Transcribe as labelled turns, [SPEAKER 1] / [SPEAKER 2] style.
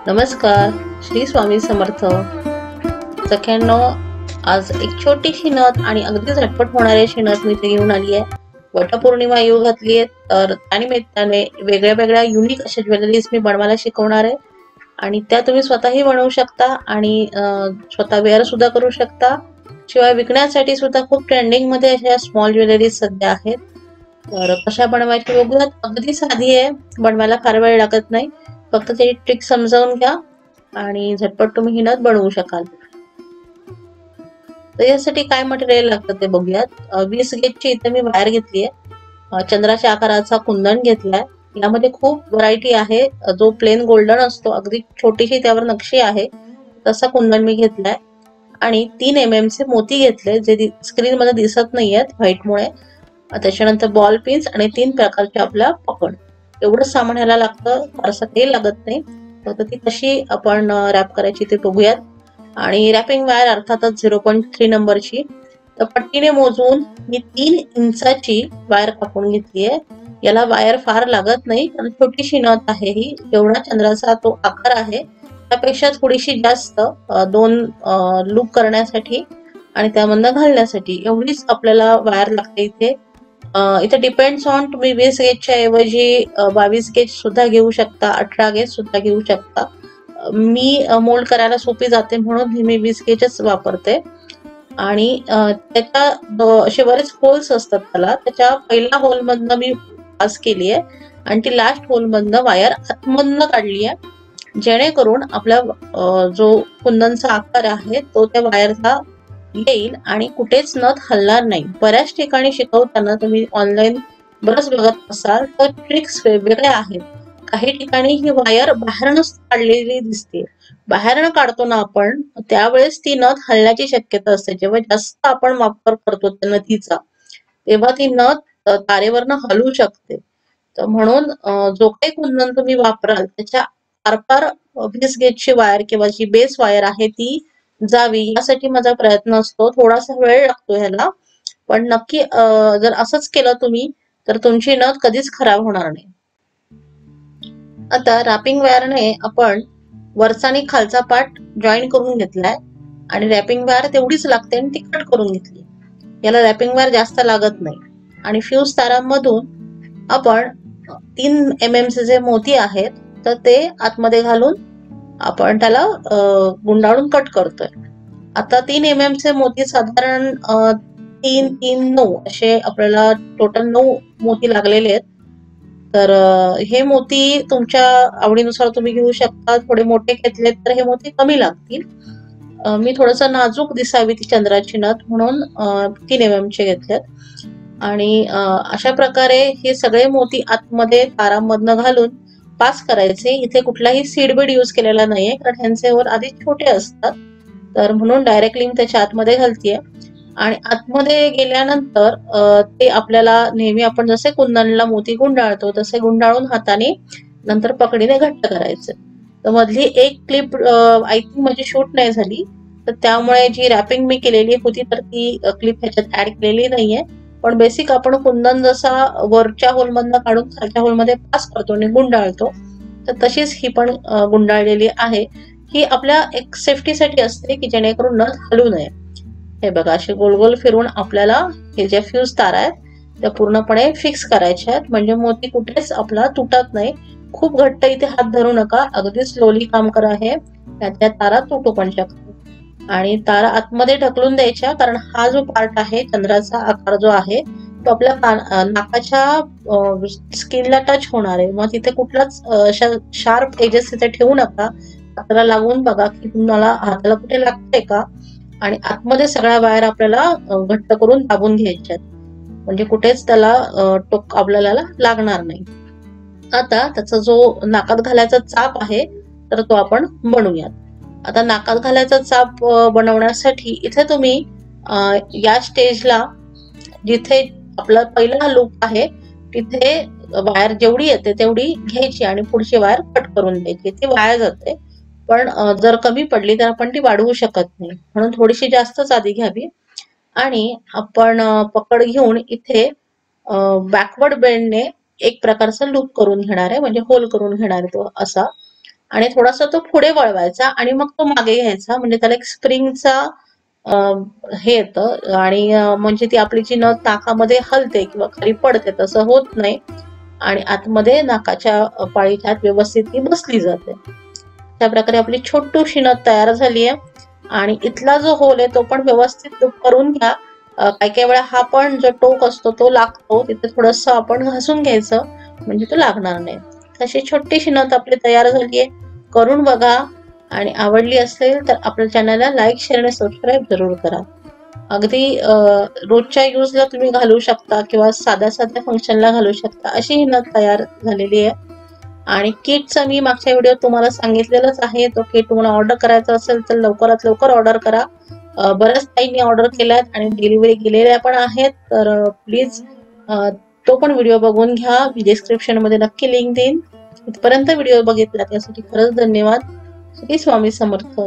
[SPEAKER 1] नमस्कार. श्री स्वामी समर्थ. सख्यांनो, आज एक छोटीशी नथ आणि अगदी झटपट होणारी अशी नथ मी इथे घेऊन आली आहे. वटपौर्णिमा येऊ घातली आहे, तर त्यानिमित्ताने वेगळ्या वेगळ्या युनिक अशा ज्वेलरीज मी बनवायला शिकवणार आहे आणि त्या तुम्ही स्वतःही बनवू शकता आणि स्वतः वेअर सुद्धा करू शकता. शिवाय विकण्यासाठी सुद्धा खूप ट्रेंडिंग मध्ये अशा स्मॉल ज्वेलरीज सध्या आहेत. तर कशा बनवायची बघूयात. अगदी साधी आहे, बनवायला फार वेळ लागत नाही. फक्त त्याची ट्रिक समजावून घ्या आणि झटपट तुम्ही ही नथ बनवू शकाल. तर यासाठी काय मटेरियल लागतं ते बघूयात. 20 गेजची इथे मी वायर घेतली आहे. चंद्राच्या आकाराचा कुंदन घेतलाय. यामध्ये खूप व्हरायटी आहे. जो प्लेन गोल्डन असतो, अगदी छोटीशी त्यावर नक्षी आहे, तसा कुंदन मी घेतलाय. आणि 3 mm चे मोती घेतले, जे स्क्रीन मध्ये दिसत नाहीयेत व्हाईटमुळे. त्याच्यानंतर बॉल पिन्स आणि 3 प्रकारचे आपल्या पकड. एवढं सामान ह्याला लागतं, फारसं काही लागत नाही. फक्त ती कशी आपण रॅप करायची ते बघूयात. आणि रॅपिंग वायर अर्थातच 0.3 नंबरची. तर पट्टीने मोजून मी 3 इंचाची वायर कापून घेतली आहे. याला वायर फार लागत नाही, कारण छोटीशी नथ आहे ही. जेवढा चंद्राचा तो आकार आहे त्यापेक्षा थोडीशी जास्त 2 लूप करण्यासाठी आणि त्यामधनं घालण्यासाठी एवढीच आपल्याला वायर लागते इथे. इथे डिपेंड्स ऑन, तुम्ही 20 गेजच्या ऐवजी 22 गेज सुद्धा घेऊ शकता, 18 गेज सुद्धा घेऊ शकता. मी मोल्ड करायला सोपी जाते म्हणून मी 20 गेजच वापरते. आणि त्याच्या असे बरेच होल्स असतात त्याला. त्याच्या पहिल्या होल मधनं मी पास केली आहे आणि ती लास्ट होल मधनं वायर आतमधनं काढली आहे, जेणेकरून आपला जो कुंदनचा आकार आहे तो त्या वायरचा येईल आणि कुठेच नथ हलणार नाही. बऱ्याच ठिकाणी शिकवताना तुम्ही ऑनलाईन बरंच बघत असाल तर ट्रिक्स वेगवेगळ्या आहेत. काही ठिकाणी ही वायर बाहेरनच काढलेली दिसते. बाहेरनं काढतो ना आपण, त्यावेळेस ती नथ हलण्याची शक्यता असते. जेव्हा जास्त आपण वापर करतो त्या नथीचा, तेव्हा ती नथ तारेवरनं हलू शकते. तर म्हणून जो काही कुंदन तुम्ही वापराल त्याच्या आरपार 20 गेजची वायर किंवा जी बेस वायर आहे ती जावी, यासाठी माझा प्रयत्न असतो. थोडासा वेळ लागतो ह्याला, पण नक्की जर असंच केलं तुम्ही तर तुमची नथ कधीच खराब होणार नाही. आता रॅपिंग वायरने आपण वरचा आणि खालचा पार्ट जॉईन करून घेतलाय आणि रॅपिंग वायर तेवढीच लागते आणि ती कट करून घेतली. याला रॅपिंग वायर जास्त लागत नाही. आणि फ्यूज तारांमधून आपण 3 mm चे जे मोती आहेत तर ते आतमध्ये घालून आपण त्याला गुंडाळून कट करतोय. आता 3 mm चे मोती साधारण 3, 3, 9 असे आपल्याला टोटल 9 मोती लागलेले आहेत. तर हे मोती तुमच्या आवडीनुसार तुम्ही घेऊ शकता. थोडे मोठे घेतले तर हे मोती कमी लागतील. मी थोडस नाजूक दिसावी ती चंद्राची नथ म्हणून 3 mm चे घेतलेत. आणि अशा प्रकारे हे सगळे मोती आतमध्ये तारांमधनं घालून पास करायचे. इथे कुठलाही सीडबीड यूज केलेला नाहीये, कारण ह्यांचे होल आधी छोटे असतात. तर म्हणून डायरेक्टली मी त्याच्या आतमध्ये घालतीये. आणि आतमध्ये गेल्यानंतर ते आपल्याला नेहमी आपण जसे कुंदनला मोती गुंडाळतो तसे गुंडाळून हाताने नंतर पकडीने घट्ट करायचे. तर मधली एक क्लिप आय थिंक माझी शूट नाही झाली, तर त्यामुळे जी रॅपिंग मी केलेली होती तर ती क्लिप ह्याच्यात ऍड केलेली नाहीये. पण बेसिक आपण कुंदन जसा वरच्या होल मधनं काढून खालच्या होलमध्ये पास करतो आणि गुंडाळतो, तर तशीच ही पण गुंडाळलेली आहे. ही आपल्या एक सेफ्टीसाठी असते की जेणेकरून नथ हलू नये. हे बघा, असे गोल गोल फिरून आपल्याला हे ज्या फ्यूज तारा आहेत त्या पूर्णपणे फिक्स करायच्या आहेत, म्हणजे मोती कुठेच आपला तुटत नाही. खूप घट्ट इथे हात धरू नका, अगदी स्लोली काम करा. हे त्या तारा तुटू पण शकतात. आणि तारा आतमध्ये ढकलून द्यायच्या, कारण हा जो पार्ट आहे चंद्राचा आकार जो आहे तो आपल्या नाकाच्या स्किनला टच होणार आहे. मग तिथे कुठलाच अशा शार्प एजेस तिथे ठेवू नका. हाताला लागून बघा की तुम्हाला हाताला कुठे लागतंय का. आणि आतमध्ये सगळ्या वायर आपल्याला घट्ट करून दाबून घ्यायच्यात, म्हणजे कुठेच त्याला टोक आपल्याला लागणार नाही. आता त्याचा जो नाकात घालायचा चाप आहे तर तो आपण बनवूयात. आता नाकात घालायचा चाप बनवण्यासाठी इथे तुम्ही या स्टेजला जिथे आपला पहिला लूप आहे तिथे वायर जेवढी येते तेवढी घ्यायची आणि पुढची वायर कट करून द्यायची. ती वाया जाते, पण जर कमी पडली तर आपण ती वाढवू शकत नाही, म्हणून थोडीशी जास्तच आधी घ्यावी. आणि आपण पकड घेऊन इथे बॅकवर्ड बेंडने एक प्रकारचा लूप करून घेणार आहे, म्हणजे होल करून घेणार आहे तो असा. आणि थोडासा तो पुढे वळवायचा आणि मग तो मागे घ्यायचा, म्हणजे त्याला एक स्प्रिंगचा हे येतं आणि म्हणजे ती आपली जी नथ नाकामध्ये हलते किंवा खाली पडते तसं होत नाही आणि आतमध्ये नाकाच्या पाळीच्या आत व्यवस्थित ती बसली जाते. त्या प्रकारे आपली छोटीशी नथ तयार झाली आहे आणि इथला जो होल आहे तो पण व्यवस्थित करून घ्या. काही काही वेळा हा पण जो टोक असतो तो लागतो, तिथे थोडस आपण घासून घ्यायचं म्हणजे तो लागणार नाही. तशी छोटीशी नथ आपली तयार झाली आहे, करून बघा आणि आवडली असेल तर आपल्या चॅनलला लाईक शेअर आणि सबस्क्राईब जरूर करा. अगदी रोजच्या यूजला तुम्ही घालू शकता किंवा साध्या साध्या फंक्शनला घालू शकता अशी ही नथ तयार झालेली आहे. आणि किटचं मी मागच्या व्हिडिओ तुम्हाला सांगितलेलंच आहे, तो किट तुम्हाला ऑर्डर करायचा असेल तर लवकरात लवकर ऑर्डर करा. बऱ्याच ताईंनी ऑर्डर केल्यात आणि डिलिव्हरी केलेल्या पण आहेत, तर प्लीज तो पण व्हिडिओ बघून घ्या. मी डिस्क्रिप्शन मध्ये नक्की लिंक देईन. इथपर्यंत व्हिडिओ बघितला त्यासाठी खरंच धन्यवाद. श्री स्वामी समर्थ.